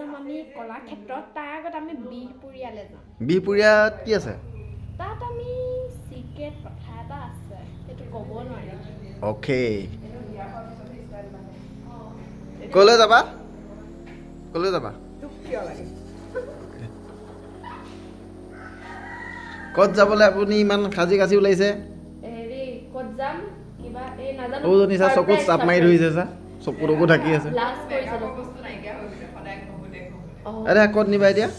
যাম আমি কলাক্ষেত্ৰত তাৰ আগত আমি বিহপুৰীয়ালৈ যাম বিহপুৰীয়াত কি আছে তাত আমি সিক্ৰেট কথা এটা আছে সেইটো ক'ব নোৱাৰিম ওকে কলৈ যাবা তোক কিয় লাগে ক'ত যাবলৈ আপুনি ইমান খাজি খাজি ওলাইছে হেৰি ক'ত যাম কিবা এই নাজানো ও নিছা চকুত চাপ মাৰি ধৰিছে চা চকুটো ঢাকি আছে লাষ্ট কৰিছিলো বস্তু নাইকিয়া হৈ গৈছে সদায় কব দেখো আৰে ক'ত নিবা এতিয়া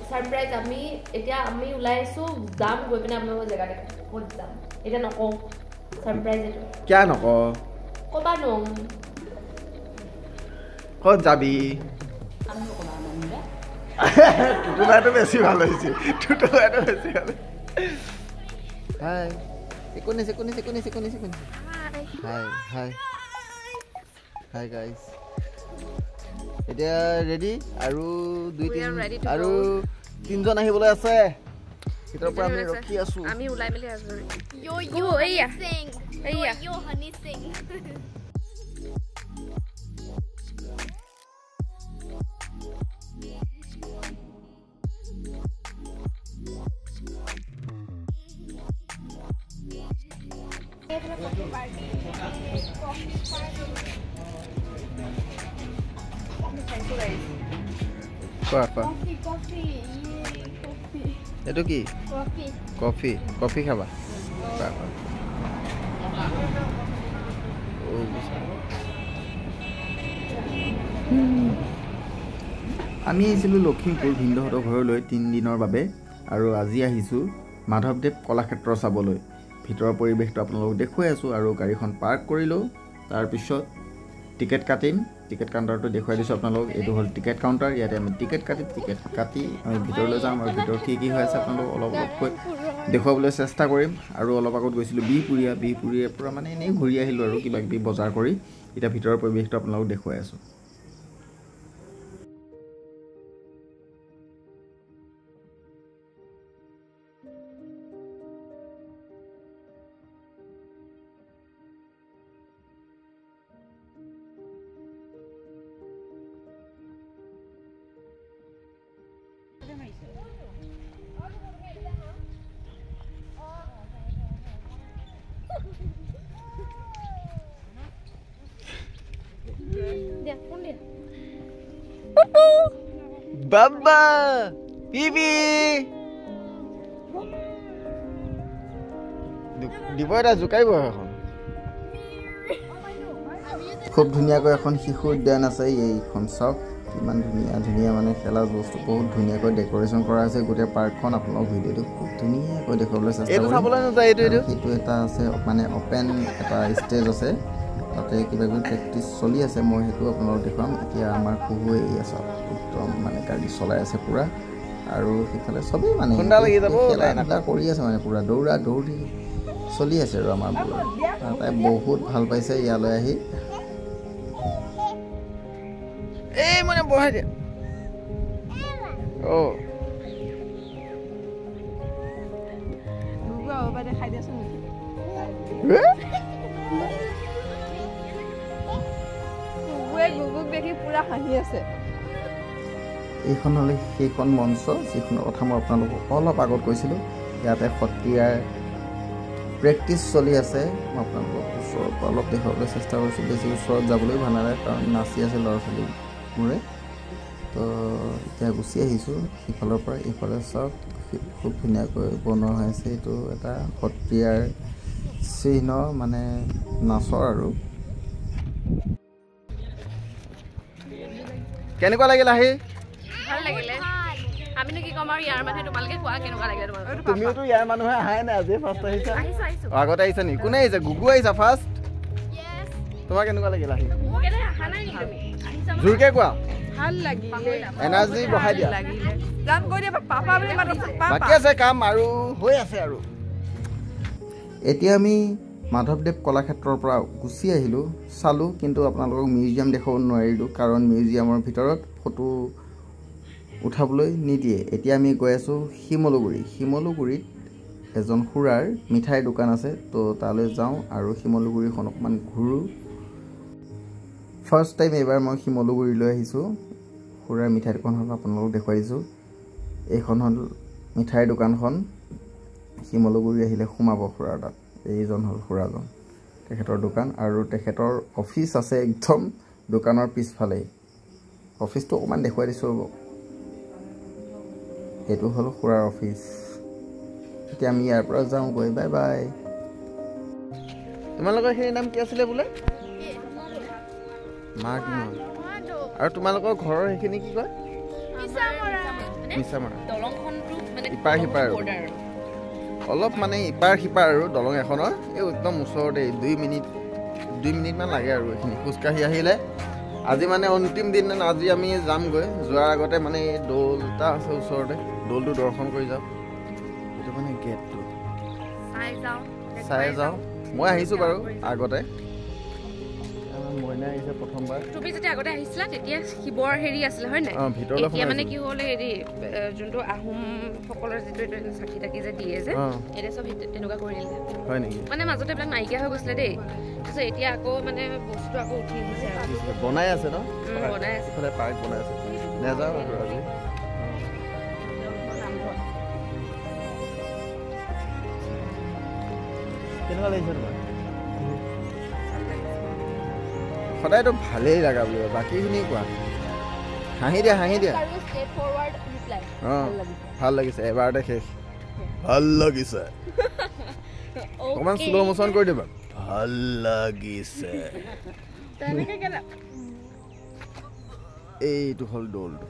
সাৰপ্ৰাইজ আমি এতিয়া আমি ওলাই আছো যাম গৈ পিনে আপোনালোকৰ জেগা দেখাম ক'ত যাম এতিয়া নকওঁ সাৰপ্ৰাইজ এইটো কিয় নক ক'বা নম ক'ত যাবি আমি নক'বা মানে টুটুলাটো বেছি ভাল হৈছে হাই একনিছ হাই গাইজ এতিয়া ৰেডি আৰু আৰু তিনিজন আহিবলৈ আছে ভিতৰৰ পৰা আমি ৰখি আছো আমি ওলাই মেলি আছো Yo, এইয়া sing. এইয়া Yo, honey, sing. এইটো কি কফি খাবা আমি আহিছিলোঁ লখিমপুৰ ভিন্দহঁতৰ ঘৰলৈ 3 দিনৰ বাবে আৰু আজি আহিছোঁ মাধৱদেৱ কলাক্ষেত্ৰ চাবলৈ ভিতৰৰ পৰিৱেশটো আপোনালোকক দেখুৱাই আছোঁ আৰু গাড়ীখন পাৰ্ক কৰিলোঁ তাৰপিছত টিকেট কাটিম টিকেট কাউণ্টাৰটো দেখুৱাই দিছোঁ আপোনালোকক এইটো হ'ল টিকেট কাউণ্টাৰ ইয়াতে আমি টিকেট কাটি আমি ভিতৰলৈ যাম আৰু ভিতৰত কি হৈ আছে আপোনালোকক অলপকৈ দেখুৱাবলৈ চেষ্টা কৰিম আৰু অলপ আগত গৈছিলোঁ বিহপুৰীয়াৰ পৰা মানে এনেই ঘূৰি আহিলোঁ আৰু কিবা কিবি বজাৰ কৰি এতিয়া ভিতৰৰ পৰিৱেশটো আপোনালোকক দেখুৱাই আছোঁ বাবা পিপি দিব এটা জোকাৰিব এখন খুব ধুনীয়াকৈ এখন শিশু উদ্যান আছে এইখন চাওক ইমান ধুনীয়া মানে খেলা বস্তু বহুত ধুনীয়াকৈ ডেক'ৰেশ্যন কৰা আছে গোটেই পাৰ্কখন আপোনালোক ভিডিঅ'টো খুব ধুনীয়াকৈ দেখুৱাবলৈ চেষ্টা কৰিম সেইটো এটা আছে মানে অপেন এটা ষ্টেজ আছে তাতে কিবা কিবি প্ৰেক্টিচ চলি আছে মই সেইটো আপোনালোকক দেখুৱাম এতিয়া আমাৰ খুবই আছে একদম মানে গাড়ী চলাই আছে পূৰা আৰু সেইফালে চবেই মানে খেলা কৰি আছে মানে পূৰা দৌৰি চলি আছে আৰু আমাৰ তাই বহুত ভাল পাইছে ইয়ালৈ আহি এই মানে বহাই দিয়া এইখন হ'লে সেইখন মঞ্চ যিখনৰ কথা মই আপোনালোকক অলপ আগত কৈছিলোঁ ইয়াতে সত্ৰীয়াৰ প্ৰেক্টিচ চলি আছে মই আপোনালোকক ওচৰৰ পৰা অলপ দেখুৱাবলৈ চেষ্টা কৰিছোঁ বেছি ওচৰত যাবলৈ ভাল নালাগে কাৰণ নাচি আছে ল'ৰা ছোৱালীবোৰে তো এতিয়া গুচি আহিছোঁ সিফালৰ পৰা এইফালে চাওক খুব ধুনীয়াকৈ বনোৱা হৈ আছে এইটো এটা সত্ৰীয়াৰ চিহ্ন মানে নাচৰ আৰু কেনেকুৱা লাগিল আহি ভাল লাগিলে আমিনো কি কম আৰু ইয়াৰ মানুহে তোমালোকে কোৱা কেনেকুৱা লাগিলে তোমালোক তুমিওতো ইয়াৰ মানুহে আহাই নাই আজি ফাৰ্ষ্ট আহিছা আহিছো আগতে আহিছা নি কোনে আহিছে গুগু আহিছা ফাৰ্ষ্ট তোমাৰ কেনেকুৱা লাগিল আহি মোক এনে আহা নাই নেকি তুমি আহিছা জোৰকে কোৱা ভাল লাগিলে এনাৰ্জি বঢ়াই দিয়া গান কৈ দিয়া পাপা বুলি মাতিছে বাকী আছে কাম আৰু হৈ আছে আৰু এতিয়া আমি মাধৱদেৱ কলাক্ষেত্ৰৰ পৰা গুচি আহিলোঁ চালোঁ কিন্তু আপোনালোকক মিউজিয়াম দেখাব নোৱাৰিলোঁ কাৰণ মিউজিয়ামৰ ভিতৰত ফটো উঠাবলৈ নিদিয়ে এতিয়া আমি গৈ আছোঁ শিমলুগুৰিত এজন খুৰাৰ মিঠাইৰ দোকান আছে তো তালৈ যাওঁ আৰু শিমলুগুৰিখন অকণমান ঘূৰোঁ ফাৰ্ষ্ট টাইম এইবাৰ মই শিমলুগুৰিলৈ আহিছোঁ খুৰাৰ মিঠাই দোকান হ'ল আপোনালোকক দেখুৱাই দিছোঁ এইখন হ'ল মিঠাইৰ দোকানখন শিমলুগুৰি আহিলে সোমাব খুৰাৰ তাত এইজন হ'ল খুৰাজন তেখেতৰ দোকান আৰু তেখেতৰ অফিচ আছে একদম দোকানৰ পিছফালেই অফিচটো অকণমান দেখুৱাই দিছোঁ ৰ'ব এইটো হ'ল খুৰাৰ অফিচ এতিয়া আমি ইয়াৰ পৰা যাওঁ গৈ বাই বাই তোমালোকৰ সেই নাম কি আছিলে বোলে মাক আৰু তোমালোকৰ ঘৰৰ সেইখিনি কি কয় ইপাৰ সিপাৰ অলপ মানে ইপাৰ সিপাৰ আৰু দলং এখনৰ এই একদম ওচৰতে 2 মিনিটমান লাগে আৰু এইখিনি খোজকাঢ়ি আহিলে আজি মানে অন্তিম দিন আজি আমি যামগৈ যোৱাৰ আগতে মানে এই দৌল এটা আছে ওচৰতে দৌলটো দৰ্শন কৰি যাওঁ এইটো মানে গেটটো চাই যাওঁ মই আহিছোঁ বাৰু আগতে মইনা আহিছে প্ৰথমবাৰ তুমি যেতিয়া আগতে আহিছিলা তেতিয়া শিৱৰ হেৰি আছিলে হয় নাই এতিয়া মানে কি হ'ল হেৰি যোনটো আহোম সকলৰ যিটো চাকি তাকি যে দিয়ে যে এতিয়া চব তেনেকুৱা কৰি দিলে হয় নেকি মানে মাজতে এইবিলাক নাইকিয়া হৈ গৈছিলে দেই তাৰপিছত এতিয়া আকৌ মানে বস্তুটো আকৌ উঠি আহিছে বনাই আছে ন বনাই আছে ইফালে পাৰ্ক বনাই আছে নেযাওঁ আৰু আজি কেনেকুৱা লাগিছে তোমাৰ সদায়তো ভালেই লগা বুলি বাকীখিনি কোৱা হাঁহি দিয়া অঁ ভাল লাগিছে এবাৰতে শেষ ভাল লাগিছে অকণমান শ্ল' মোচন কৰি দিবা ভাল লাগিছে এইটো হ'ল দৌলটো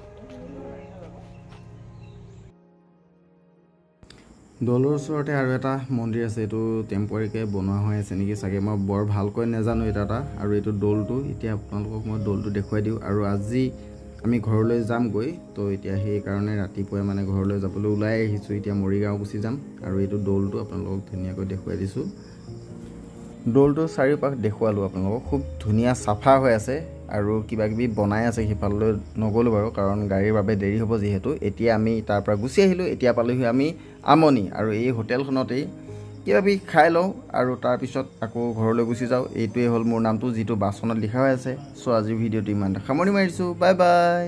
দৌলৰ ওচৰতে আৰু এটা মন্দিৰ আছে এইটো টেম্পৰাৰীকৈ বনোৱা হৈ আছে নেকি চাগে মই বৰ ভালকৈ নাজানো এটা আৰু এইটো দৌলটো এতিয়া আপোনালোকক মই দৌলটো দেখুৱাই দিওঁ আৰু আজি আমি ঘৰলৈ যামগৈ তো এতিয়া সেইকাৰণে ৰাতিপুৱাই মানে ঘৰলৈ যাবলৈ ওলাই আহিছোঁ এতিয়া মৰিগাঁও গুচি যাম আৰু এইটো দৌলটো আপোনালোকক ধুনীয়াকৈ দেখুৱাই দিছোঁ দৌলটো চাৰিওপাশ দেখুৱালোঁ আপোনালোকক খুব ধুনীয়া চাফা হৈ আছে আৰু কিবা কিবি বনাই আছে সিফাললৈ নগ'লোঁ বাৰু কাৰণ গাড়ীৰ বাবে দেৰি হ'ব যিহেতু এতিয়া আমি তাৰ পৰা গুচি আহিলোঁ এতিয়া পালোহি আমি আমনি আৰু এই হোটেলখনতেই কিবা কিবি খাই লওঁ আৰু তাৰপিছত আকৌ ঘৰলৈ গুচি যাওঁ এইটোৱে হ'ল মোৰ নামটো যিটো বাচনত লিখা হৈ আছে চ' আজিৰ ভিডিঅ'টো ইমানতে সামৰণি মাৰিছোঁ বাই বাই